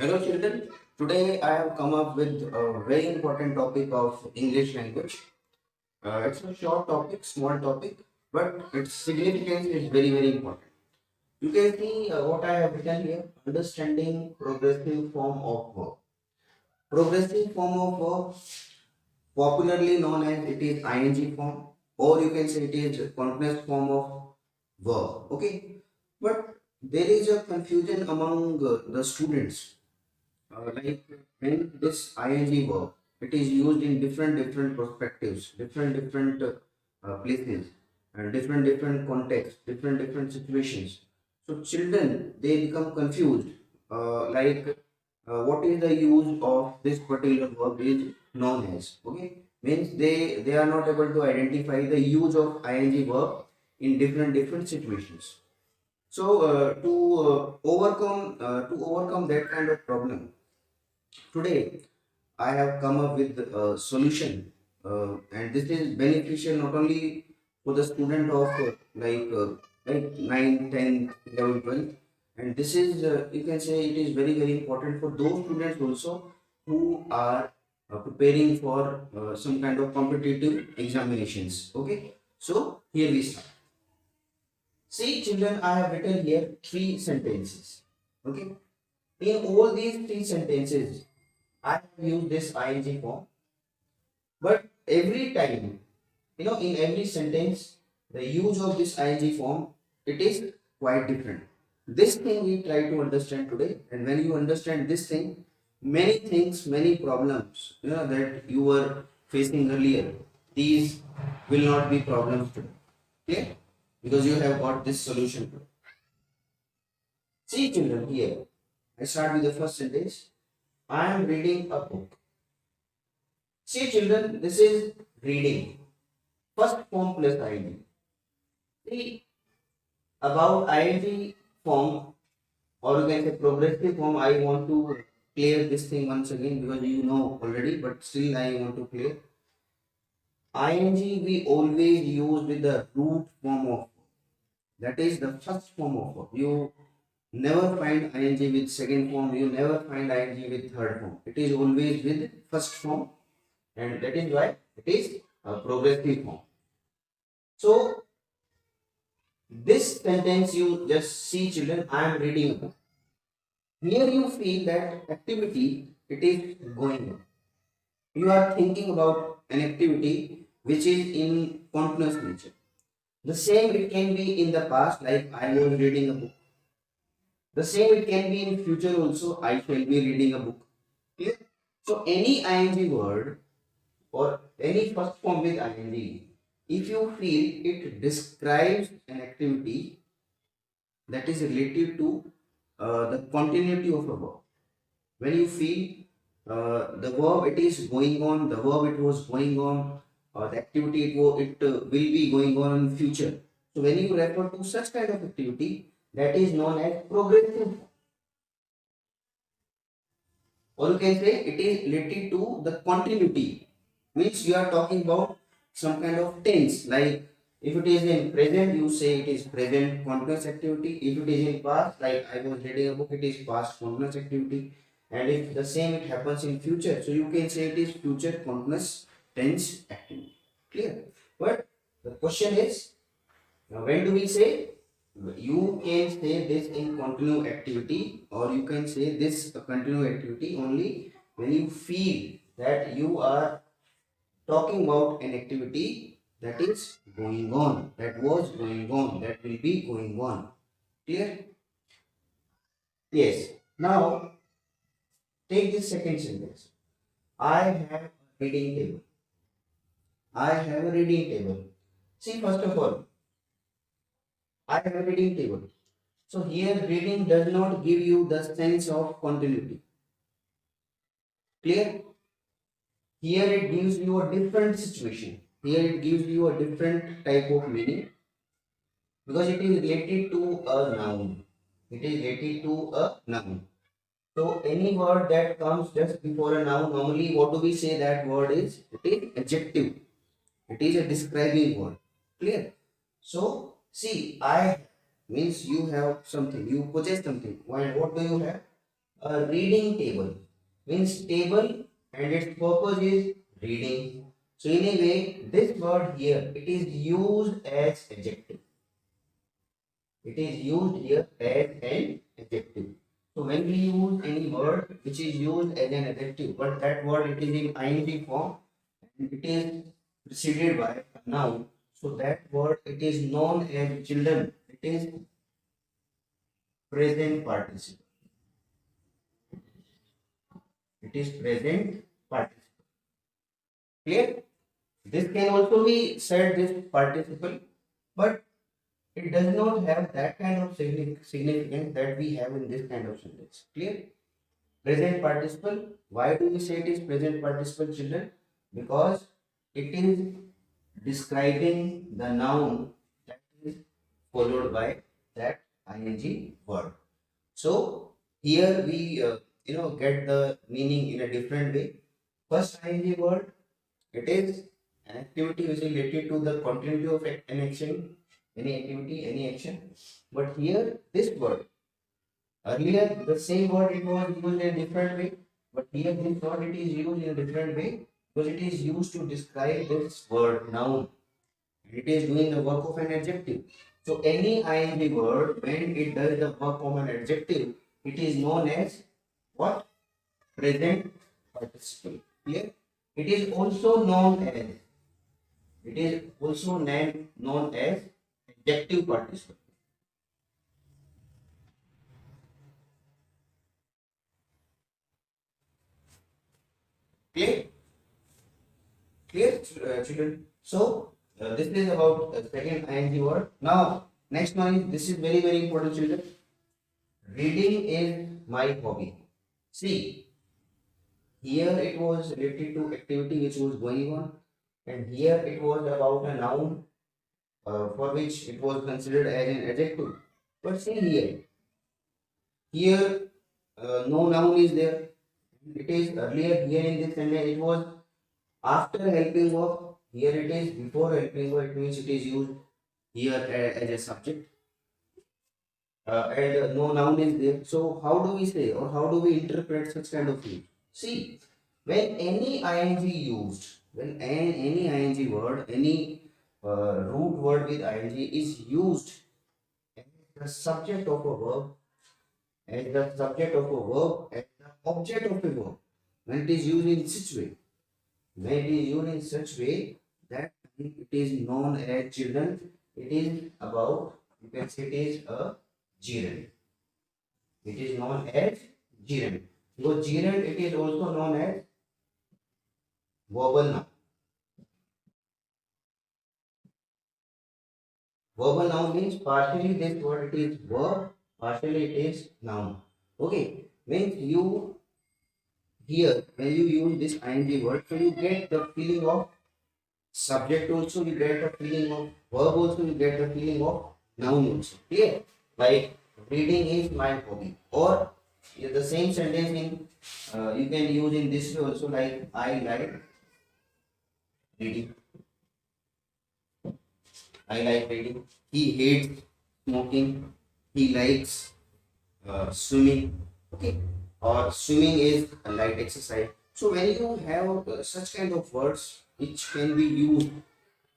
Hello children, today I have come up with a very important topic of English language. It's a short topic, small topic, but its significance is very important. You can see what I have written here, understanding progressive form of verb. Progressive form of verb, popularly known as it is ing form, or you can say it is continuous form of verb. Okay, but there is a confusion among the students like when this ing verb, it is used in different perspectives, different places, and different contexts, different situations. So children, they become confused, what is the use of this particular verb is known as. Okay, means they are not able to identify the use of ing verb in different situations. So to overcome that kind of problem, today, I have come up with a solution, and this is beneficial not only for the student of like 9, 10, 11, 12, and this is you can say it is very important for those students also who are preparing for some kind of competitive examinations. Okay, so here we start. See, children, I have written here three sentences. Okay, in all these three sentences, I have used this ing form, but every time, in every sentence, the use of this ing form, it is quite different. This thing we try to understand today, and when you understand this thing, many things, many problems, that you were facing earlier, these will not be problems today. Okay? Because you have got this solution today. See, children, here, I start with the first sentence. I am reading a book. See, children, this is reading. First form plus ing. See, about ing form, or you can say progressive form, I want to clear this thing once again because you know already, but still I want to clear. Ing we always use with the root form of, that is the first form of verb. You never find ing with second form, you never find ing with third form. It is always with first form, and that is why it is a progressive form. So this sentence you just see, children, I am reading a book. Here you feel that activity, it is going on. You are thinking about an activity which is in continuous nature. The same it can be in the past, like I was reading a book. The same it can be in future also, I shall be reading a book. Clear? So any ing word or any first form with ing, if you feel it describes an activity that is related to the continuity of a verb. When you feel the verb it is going on, the verb it was going on, the activity it will be going on in future. So when you refer to such kind of activity, that is known as progressive, or you can say it is related to the continuity. Means you are talking about some kind of tense, like if it is in present, you say it is present continuous activity. If it is in past, like I was reading a book, it is past continuous activity. And if the same it happens in future, so you can say it is future continuous tense activity. Clear? But the question is, now, when do we say? You can say this in continue activity, or you can say this a continue activity only when you feel that you are talking about an activity that is going on, that was going on, that will be going on. Clear? Yes. Now, take this second sentence. I have a reading table. I have a reading table. See, first of all, I have a reading table. So here reading does not give you the sense of continuity. Clear? Here it gives you a different situation. Here it gives you a different type of meaning because it is related to a noun. It is related to a noun. So any word that comes just before a noun, normally what do we say that word is? It is adjective. It is a describing word. Clear? So see, I means you have something, you possess something. Why? What do you have? A reading table means table and its purpose is reading. So in a way, this word here, it is used as adjective. It is used here as an adjective. So when we use any word which is used as an adjective, but that word it is in ing form and it is preceded by a noun. So that word it is known as children. It is present participle. It is present participle. Clear? This can also be said this participle, but it does not have that kind of significance that we have in this kind of sentence. Clear? Present participle. Why do we say it is present participle, children? Because it is describing the noun that is followed by that ing word. So here we get the meaning in a different way. First ing word, it is an activity which is related to the continuity of an action, any activity, any action. But here this word, earlier the same word it was used in a different way, but here this word it is used in a different way because it is used to describe this word noun. It is doing the work of an adjective. So any ing word, when it does the work of an adjective, it is known as what? Present participle. Clear? It is also known as known as adjective participle. Clear? Clear, children? So this is about the second ing word. Now next one is this is very very important, children. Reading is my hobby. See, here it was related to activity which was going on, and here it was about a noun for which it was considered as an adjective. But see here no noun is there. It is earlier here in this sentence it was after helping verb. Here it is before helping verb. It means it is used here as a subject. And no noun is there. So how do we say or how do we interpret such kind of thing? See, when any ing used, when any ing word, any root word with ing is used as the subject of a verb, as the subject of a verb, as the object of a verb, when it is used in such way, when it is used in such way that it is known as children, it is about, you can say it is a gerund. It is known as gerund. Because gerund it is also known as verbal noun. Verbal noun means partially this word it is verb, partially it is noun. Okay, when you here when you use this ing word, so you get the feeling of subject also, you get the feeling of verb also, you get the feeling of noun also. Clear? Like reading is my hobby, or the same sentence in you can use in this way also, like I like reading. I like reading. He hates smoking. He likes swimming. Okay, or swimming is a light exercise. So when you have such kind of words which can be used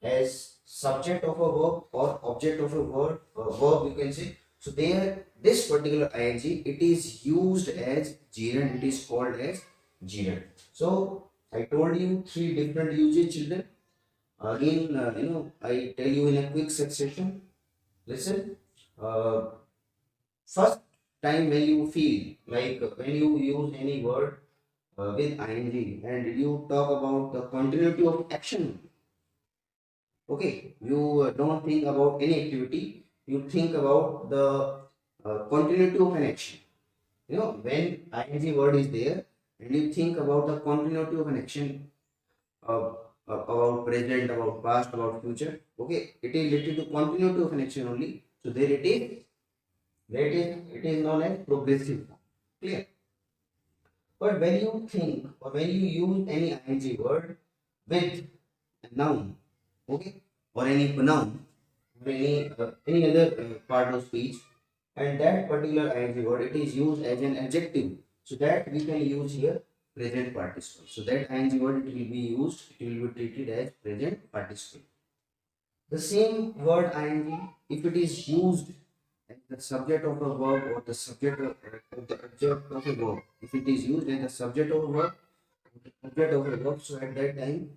as subject of a verb or object of a verb you can say. So there, this particular ing it is used as gerund. It is called as gerund. So I told you three different usage, children. Again, I tell you in a quick succession. Listen. Uh, First time when you feel like when you use any word with ing and you talk about the continuity of action. Okay, you don't think about any activity. You think about the continuity of an action. You know, when ing word is there and you think about the continuity of an action, uh, about present, about past, about future. Okay, it is related to continuity of an action only. So there it is. There it is known as progressive form. Clear? But when you think or when you use any ing word with a noun, okay, or any pronoun, or any other part of speech, and that particular ing word it is used as an adjective. So that we can use here present participle. So that ing word, it will be used, it will be treated as present participle. The same word ing, if it is used as the subject of a verb or the subject of the object of a verb, if it is used as the subject of a verb, object of a verb, so at that time,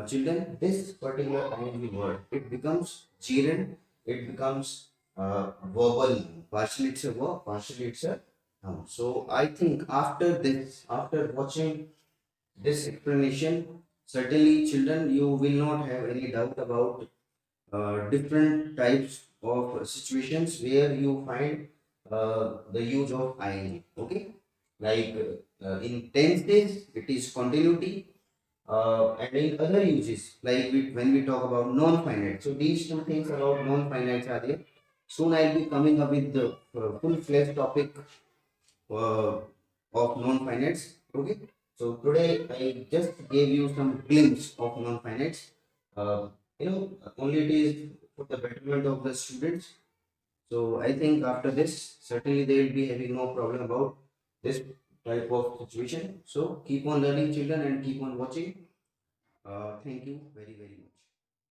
children, this particular ing word, it becomes gerund, it becomes verbal. Partially it's a verb, partially it's a noun. So I think after this, after watching this explanation, certainly children, you will not have any doubt about different types of situations where you find the use of ing. Okay, like in tenses, it is continuity, and in other uses, like when we talk about non-finite. So these two things about non-finite are there. Soon I'll be coming up with the full-fledged topic uh, of non-finites. Okay, so today I just gave you some glimpse of non-finites. Only it is for the betterment of the students. So I think after this, certainly they will be having no problem about this type of situation. So keep on learning, children, and keep on watching. Thank you very, very much.